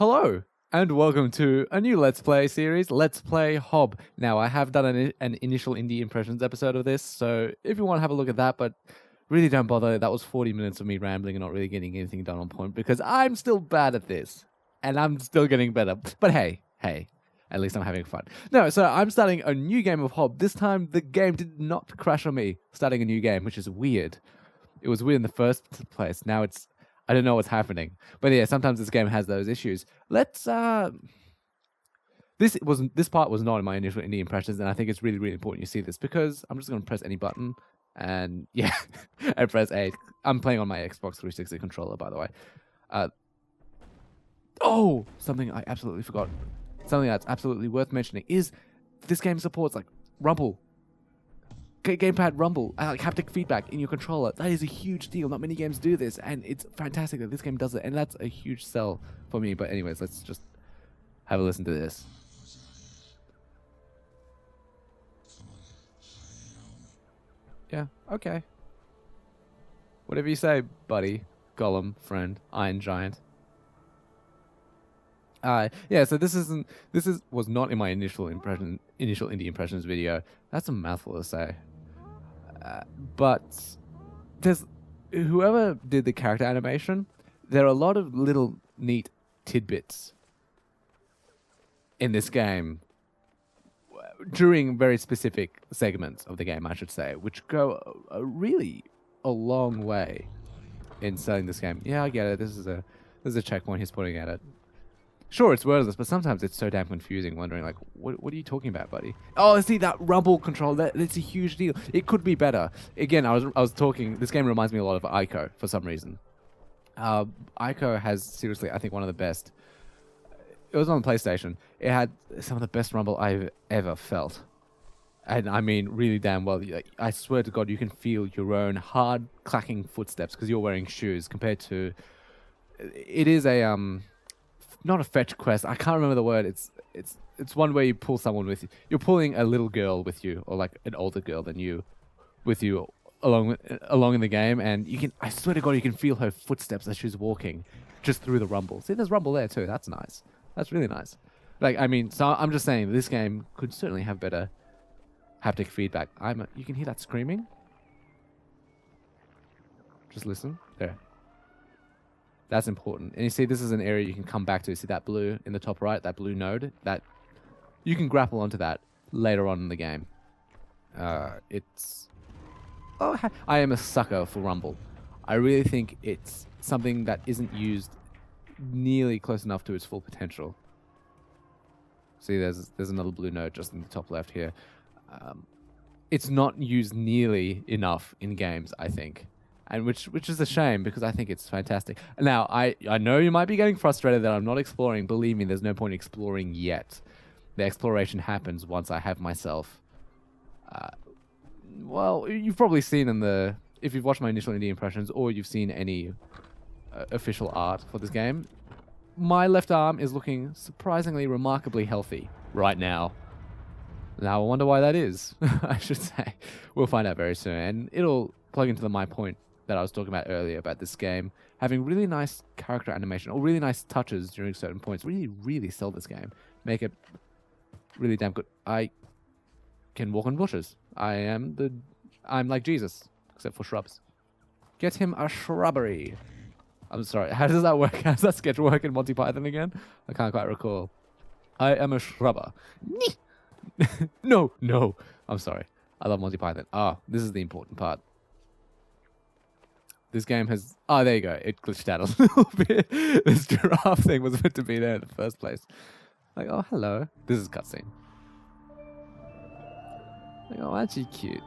Hello, and welcome to a new Let's Play series, Let's Play Hob. Now, I have done an initial indie impressions episode of this, so if you want to have a look at that, but really don't bother, that was 40 minutes of me rambling and not really getting anything done on point, because I'm still bad at this, and I'm still getting better. But hey, at least I'm having fun. No, so I'm starting a new game of Hob. This time, the game did not crash on me starting a new game, which is weird. It was weird in the first place. Now it's... I don't know what's happening. But yeah, sometimes this game has those issues. Let's this part was not in my initial indie impressions, and I think it's really, really important you see this because I'm just gonna press any button and yeah, I press A. I'm playing on my Xbox 360 controller, by the way. Oh, something I absolutely forgot. Something that's absolutely worth mentioning is this game supports like rumble. Gamepad rumble, like haptic feedback in your controller. That is a huge deal. Not many games do this, and it's fantastic that this game does it, and that's a huge sell for me. But anyways, let's just have a listen to this. Yeah, okay. Whatever you say, buddy, golem, friend, iron giant. Yeah, so this was not in my initial indie impressions video. That's a mouthful to say. But there's whoever did the character animation, there are a lot of little neat tidbits in this game during very specific segments of the game, I should say, which go really a long way in selling this game. Yeah, I get it. This is a checkpoint he's putting at it. Sure, it's wordless, but sometimes it's so damn confusing, wondering, like, what are you talking about, buddy? Oh, see, that rumble control, that's a huge deal. It could be better. Again, I was talking, this game reminds me a lot of Ico, for some reason. Ico has, seriously, I think one of the best. It was on the PlayStation. It had some of the best rumble I've ever felt. And I mean, really damn well. I swear to God, you can feel your own hard, clacking footsteps, because you're wearing shoes, compared to... It is a, not a fetch quest. I can't remember the word. It's one where you pull someone with you. You're pulling a little girl with you, or like an older girl than you, with you along in the game, and you can. I swear to God, you can feel her footsteps as she's walking, just through the rumble. See, there's rumble there too. That's nice. That's really nice. Like, I mean, so I'm just saying this game could certainly have better haptic feedback. You can hear that screaming. Just listen there. That's important. And you see, this is an area you can come back to. See that blue in the top right, that blue node? That you can grapple onto that later on in the game. Oh, I am a sucker for rumble. I really think it's something that isn't used nearly close enough to its full potential. See, there's another blue node just in the top left here. It's not used nearly enough in games, I think. And which is a shame, because I think it's fantastic. Now, I know you might be getting frustrated that I'm not exploring. Believe me, there's no point exploring yet. The exploration happens once I have myself. Well, you've probably seen if you've watched my initial indie impressions, or you've seen any official art for this game, my left arm is looking surprisingly, remarkably healthy right now. Now, I wonder why that is, I should say. We'll find out very soon, and it'll plug into my point that I was talking about earlier about this game having really nice character animation or really nice touches during certain points. Really, really sell this game. Make it really damn good. I can walk on bushes. I'm like Jesus, except for shrubs. Get him a shrubbery. I'm sorry. How does that work? How does that sketch work in Monty Python again? I can't quite recall. I am a shrubber. No. I'm sorry. I love Monty Python. This is the important part. This game has... Oh, there you go. It glitched out a little bit. This giraffe thing was meant to be there in the first place. Like, oh, hello. This is cutscene. Like, oh, actually cute.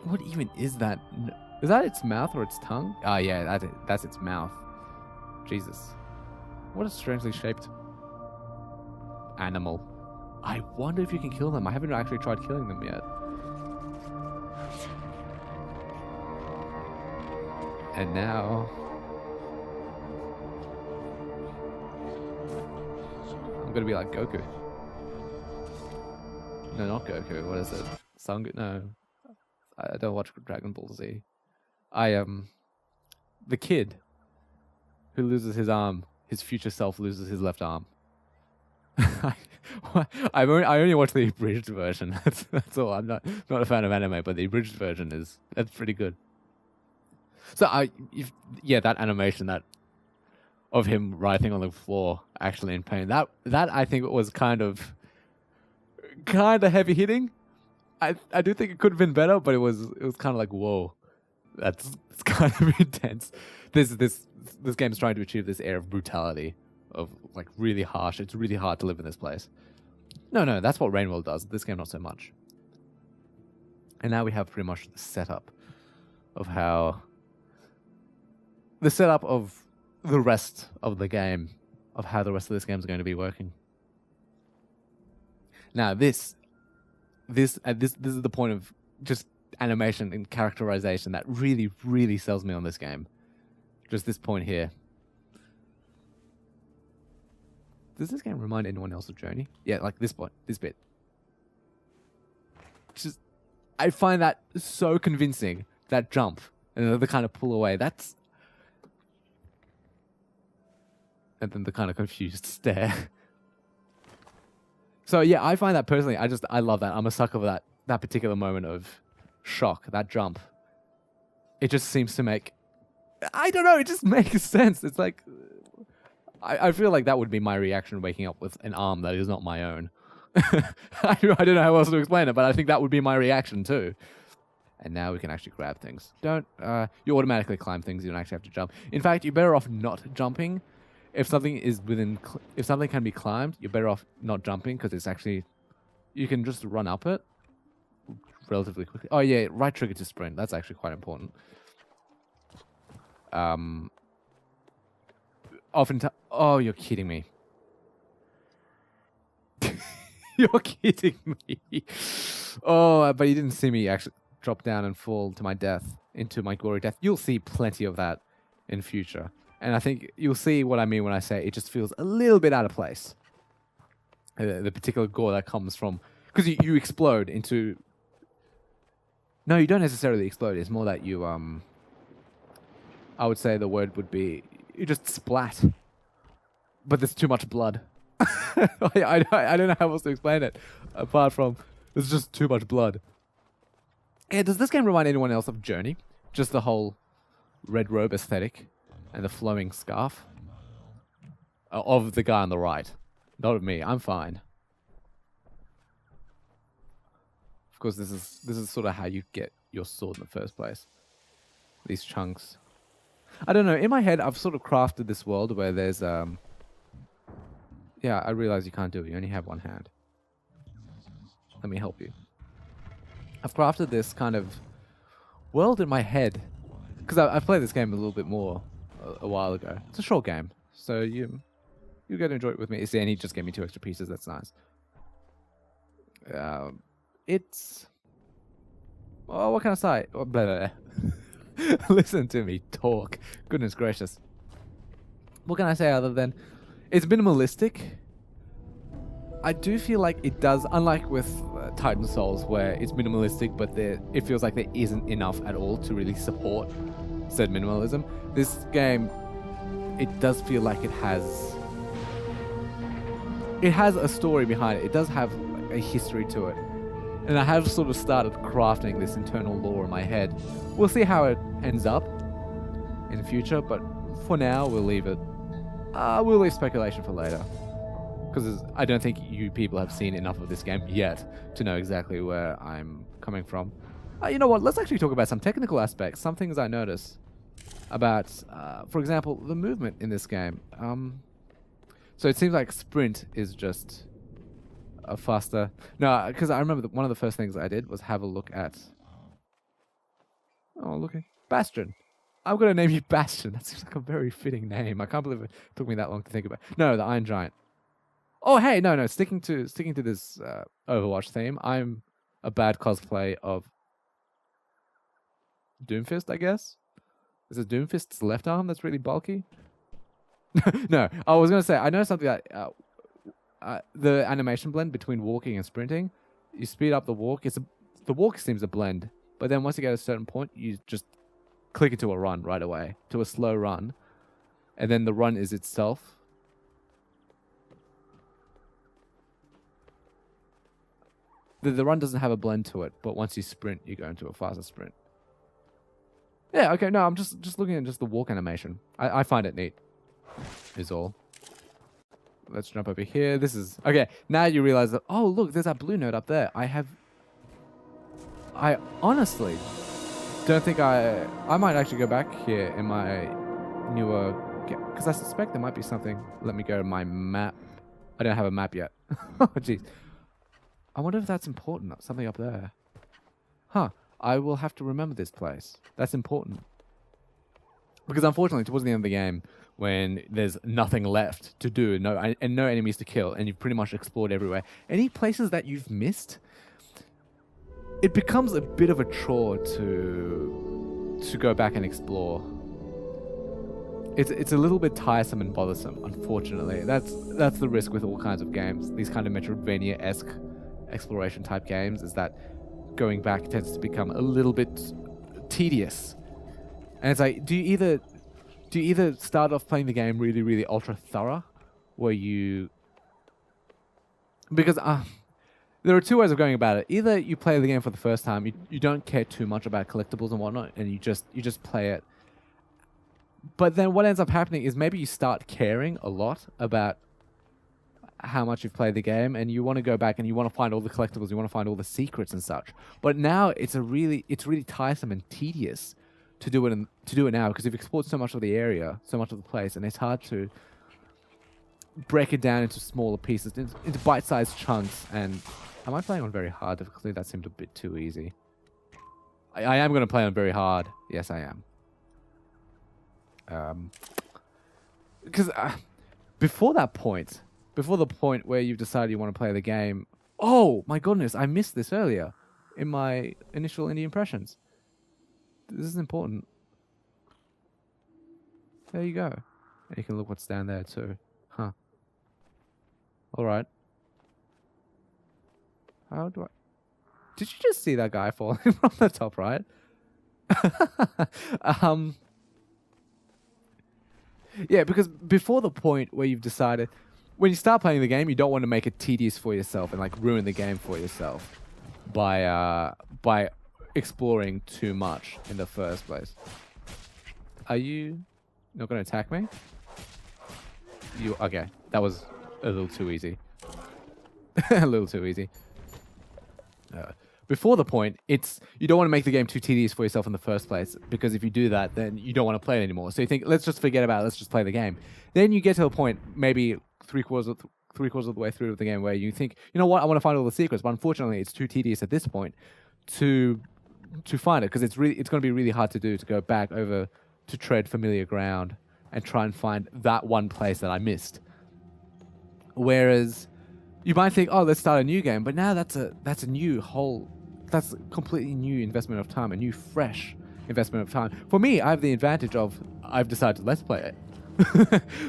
What even is that? Is that its mouth or its tongue? Oh, yeah, that's its mouth. Jesus. What a strangely shaped animal. I wonder if you can kill them. I haven't actually tried killing them yet. And now... I'm gonna be like Goku. No, not Goku. What is it? No. I don't watch Dragon Ball Z. I am... the kid who loses his arm his future self loses his left arm. I only watched the abridged version. That's all. I'm not a fan of anime, but the abridged version that's pretty good. So that animation that of him writhing on the floor, actually in pain. That I think was kind of heavy hitting. I do think it could have been better, but it was kind of like, whoa, it's kind of intense. This game's trying to achieve this air of brutality, of like really harsh. It's really hard to live in this place. No, that's what Rainworld does. This game not so much. And now we have pretty much the setup of the rest of the game, of how the rest of this game is going to be working. Now this is the point of just animation and characterization that really, really sells me on this game. Just this point here. Does this game remind anyone else of Journey? Yeah, like this bit. Just, I find that so convincing. That jump and the kind of pull away. And then the kind of confused stare. So yeah, I find that personally, I love that. I'm a sucker for that particular moment of shock, that jump. It just seems to make, I don't know, it just makes sense. It's like, I feel like that would be my reaction waking up with an arm that is not my own. I don't know how else to explain it, but I think that would be my reaction too. And now we can actually grab things. You automatically climb things, you don't actually have to jump. In fact, you're better off not jumping. If something can be climbed, you're better off not jumping, because it's actually, you can just run up it relatively quickly. Oh yeah, right trigger to sprint. That's actually quite important. Oh, you're kidding me. You're kidding me. Oh, but you didn't see me actually drop down and fall to my death, into my gory death. You'll see plenty of that in future. And I think you'll see what I mean when I say it just feels a little bit out of place. The particular gore that comes from, because you explode into. No, you don't necessarily explode. It's more that you I would say the word would be, you just splat. But there's too much blood. I don't know how else to explain it, apart from there's just too much blood. Yeah, does this game remind anyone else of Journey? Just the whole red robe aesthetic and the flowing scarf of the guy on the right. Not of me. I'm fine. Of course, this is sort of how you get your sword in the first place. These chunks. I don't know. In my head, I've sort of crafted this world where there's Yeah, I realize you can't do it. You only have one hand. Let me help you. I've crafted this kind of world in my head, because I've played this game a little bit more a while ago. It's a short game, so you get to enjoy it with me. See, and he just gave me 2 extra pieces. That's nice. It's... Oh, what can I say? Oh, blah, blah, blah. Listen to me talk. Goodness gracious. What can I say other than it's minimalistic? I do feel like it does, unlike with Titan Souls, where it's minimalistic, but it feels like there isn't enough at all to really support said minimalism. This game, it does feel like it has a story behind it. It does have a history to it. And I have sort of started crafting this internal lore in my head. We'll see how it ends up in the future, but for now, we'll leave it. We'll leave speculation for later. Because I don't think you people have seen enough of this game yet to know exactly where I'm coming from. You know what? Let's actually talk about some technical aspects, some things I notice about, for example, the movement in this game. So it seems like sprint is just a faster... No, because I remember one of the first things I did was have a look at... Oh, look at Bastion. I'm going to name you Bastion. That seems like a very fitting name. I can't believe it took me that long to think about. No, the Iron Giant. Oh, hey, no. Sticking to this Overwatch theme, I'm a bad cosplay of Doomfist, I guess. Is it Doomfist's left arm that's really bulky? No, I was going to say, I know something that the animation blend between walking and sprinting, you speed up the walk. The walk seems a blend, but then once you get to a certain point, you just click into a run right away, to a slow run, and then the run is itself The run doesn't have a blend to it, but once you sprint, you go into a faster sprint. Yeah, okay, no, I'm just looking at just the walk animation. I find it neat, is all. Let's jump over here. This is... Okay, now you realize that... Oh, look, there's that blue note up there. I honestly don't think I might actually go back here in my newer... Because I suspect there might be something... Let me go to my map. I don't have a map yet. Oh, jeez. I wonder if that's important. Something up there. Huh. I will have to remember this place. That's important. Because unfortunately, towards the end of the game, when there's nothing left to do, no enemies to kill, and you've pretty much explored everywhere, any places that you've missed, it becomes a bit of a chore to go back and explore. It's a little bit tiresome and bothersome, unfortunately. That's the risk with all kinds of games. These kind of Metroidvania-esque exploration type games is that going back tends to become a little bit tedious. And it's like, do you either start off playing the game really, really ultra thorough, where you... Because there are two ways of going about it. Either you play the game for the first time, you don't care too much about collectibles and whatnot, and you just play it. But then what ends up happening is maybe you start caring a lot about how much you've played the game, and you want to go back and you want to find all the collectibles, you want to find all the secrets and such. But now it's really tiresome and tedious to do it now, because you've explored so much of the area, so much of the place, and it's hard to break it down into smaller pieces, into bite-sized chunks. And am I playing on very hard difficulty? That seemed a bit too easy. I am going to play on very hard. Yes, I am. Because before the point where you've decided you want to play the game, oh my goodness, I missed this earlier in my initial indie impressions. This is important. There you go. And you can look what's down there too. Huh. Alright. How do I... Did you just see that guy falling from the top right? Yeah, because before the point where you've decided... When you start playing the game, you don't want to make it tedious for yourself and like ruin the game for yourself by exploring too much in the first place. Are you not going to attack me? Okay, that was a little too easy. A little too easy. Before the point, you don't want to make the game too tedious for yourself in the first place, because if you do that, then you don't want to play it anymore. So you think, let's just forget about it, let's just play the game. Then you get to a point, maybe three-quarters of the way through the game, where you think, you know what, I want to find all the secrets, but unfortunately it's too tedious at this point to find it, because it's going to be really hard to do, to go back over to tread familiar ground and try and find that one place that I missed. Whereas you might think, oh, let's start a new game, but now that's a completely new investment of time, a new fresh investment of time. For me, I have the advantage of I've decided to let's play it.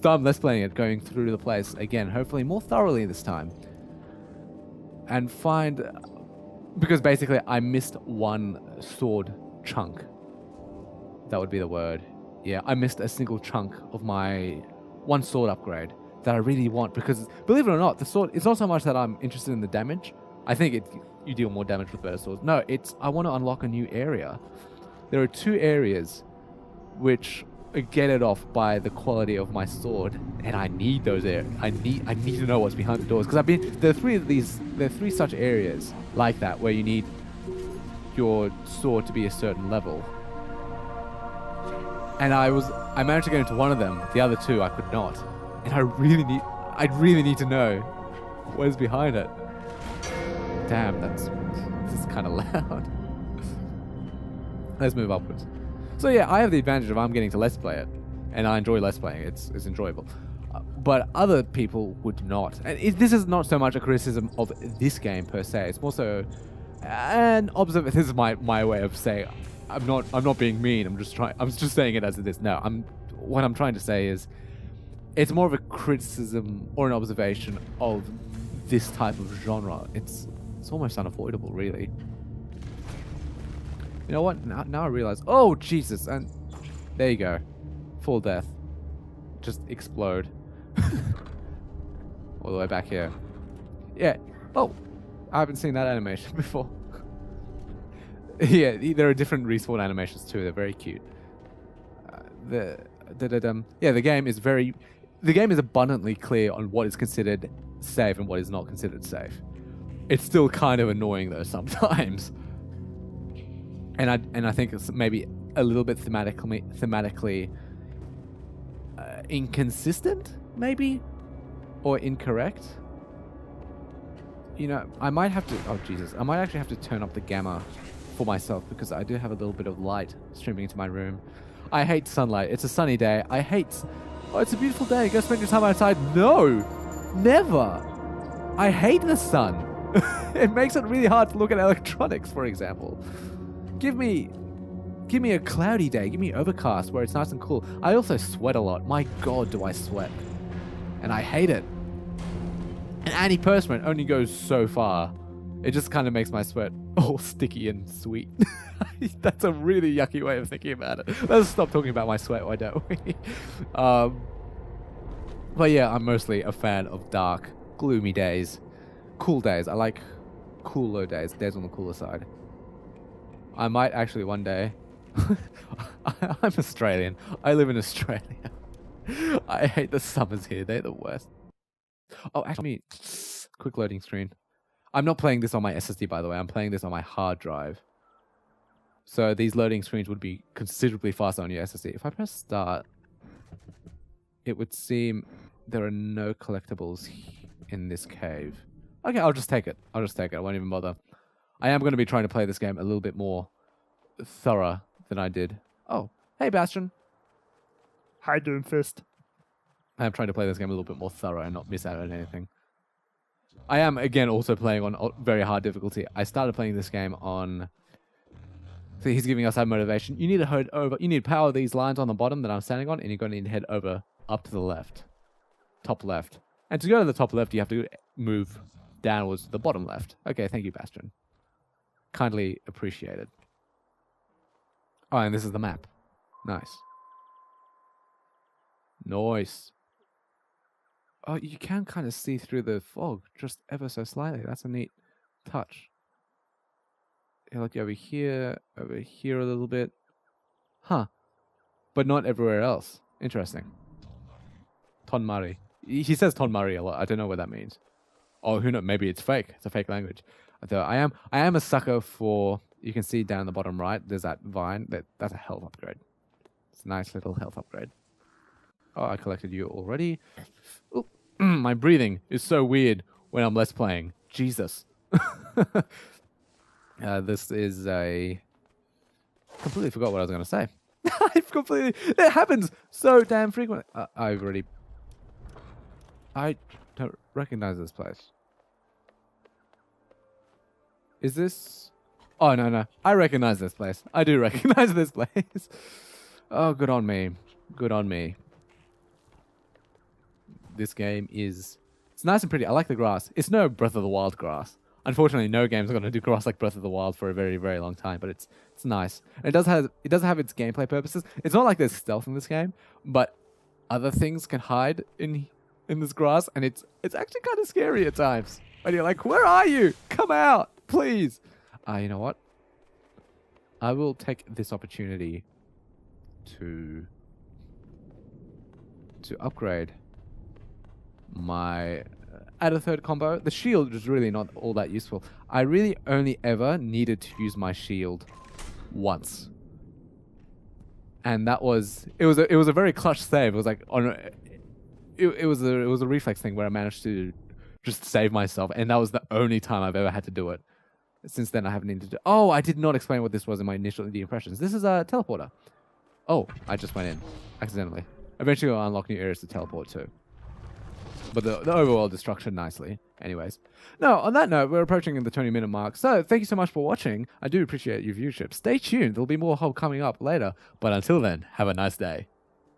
So I'm let's playing it, going through the place again, hopefully more thoroughly this time, and find, because basically I missed one sword chunk. That would be the word. Yeah, I missed a single chunk of my one sword upgrade that I really want, because believe it or not, the sword, it's not so much that I'm interested in the damage. I think you deal more damage with better swords. No, I want to unlock a new area. There are two areas which get it off by the quality of my sword, and I need those areas. I need to know what's behind the doors, because there are three such areas like that where you need your sword to be a certain level. And I managed to get into one of them. The other two I could not, and I really need to know what is behind it. Damn, this is kind of loud. Let's move upwards. So yeah, I have the advantage of I'm getting to let's play it, and I enjoy let's playing. It's enjoyable. But other people would not. And this is not so much a criticism of this game per se. It's more so an observation. This is my way of saying I'm not being mean. I'm just saying it as it is. No, what I'm trying to say is it's more of a criticism or an observation of this type of genre. It's almost unavoidable, really. You know what? Now I realize. Oh, Jesus. And there you go. Full death. Just explode. All the way back here. Yeah. Oh. I haven't seen that animation before. Yeah, there are different respawn animations too. They're very cute. Yeah, the game is abundantly clear on what is considered safe and what is not considered safe. It's still kind of annoying though sometimes, and I think it's maybe a little bit thematically inconsistent, maybe, or incorrect. You know, I might have to. Oh Jesus! I might actually have to turn up the gamma for myself because I do have a little bit of light streaming into my room. I hate sunlight. It's a sunny day. I hate. Oh, it's a beautiful day. Go spend your time outside. No, never. I hate the sun. It makes it really hard to look at electronics, for example. Give me a cloudy day. Give me overcast where it's nice and cool. I also sweat a lot. My God, do I sweat? And I hate it. And antiperspirant only goes so far. It just kind of makes my sweat all sticky and sweet. That's a really yucky way of thinking about it. Let's stop talking about my sweat, why don't we? But yeah, I'm mostly a fan of dark, gloomy days. Cool days. I like cooler days. Days on the cooler side. I might actually one day... I'm Australian. I live in Australia. I hate the summers here. They're the worst. Oh, actually, quick loading screen. I'm not playing this on my SSD, by the way. I'm playing this on my hard drive. So these loading screens would be considerably faster on your SSD. If I press start, it would seem there are no collectibles in this cave. Okay, I'll just take it. I'll just take it. I won't even bother. I am going to be trying to play this game a little bit more thorough than I did. Oh, hey, Bastion. Hi, Doomfist. I am trying to play this game a little bit more thorough and not miss out on anything. I am, again, also playing on very hard difficulty. I started playing this game on... So he's giving us that motivation. You need to head over... You need to power these lines on the bottom that I'm standing on, and you're going to need to head over up to the left. Top left. And to go to the top left, you have to move downwards to the bottom left. Okay, thank you, Bastion. Kindly appreciated. Oh, and this is the map. Nice. Nice. Oh, you can kind of see through the fog just ever so slightly. That's a neat touch. Yeah, like over here a little bit. Huh. But not everywhere else. Interesting. Tonmari. He says Tonmari a lot. I don't know what that means. Oh, who knows? Maybe it's fake. It's a fake language. Though I am a sucker for... You can see down the bottom right, there's that vine. That's a health upgrade. It's a nice little health upgrade. Oh, I collected you already. Ooh, my breathing is so weird when I'm less playing. Jesus. This is a... Completely forgot what I was going to say. It happens so damn frequently. I don't recognize this place. Is this... Oh, no. I recognize this place. I do recognize this place. Oh, good on me. Good on me. This game is... It's nice and pretty. I like the grass. It's no Breath of the Wild grass. Unfortunately, no game's going to do grass like Breath of the Wild for a very, very long time, but it's nice. And it does have its gameplay purposes. It's not like there's stealth in this game, but other things can hide in this grass, and it's actually kind of scary at times. And you're like, where are you? Come out, please. You know what? I will take this opportunity to upgrade my... Add a third combo. The shield is really not all that useful. I really only ever needed to use my shield once. And that was... It was a very clutch save. It was like... It was a reflex thing where I managed to just save myself. And that was the only time I've ever had to do it. Since then, I haven't needed to... Oh, I did not explain what this was in my initial indie impressions. This is a teleporter. Oh, I just went in. Accidentally. Eventually, I'll unlock new areas to teleport to. But the overall destruction nicely. Anyways. No, on that note, we're approaching the 20-minute mark. So, thank you so much for watching. I do appreciate your viewership. Stay tuned. There'll be more coming up later. But until then, have a nice day.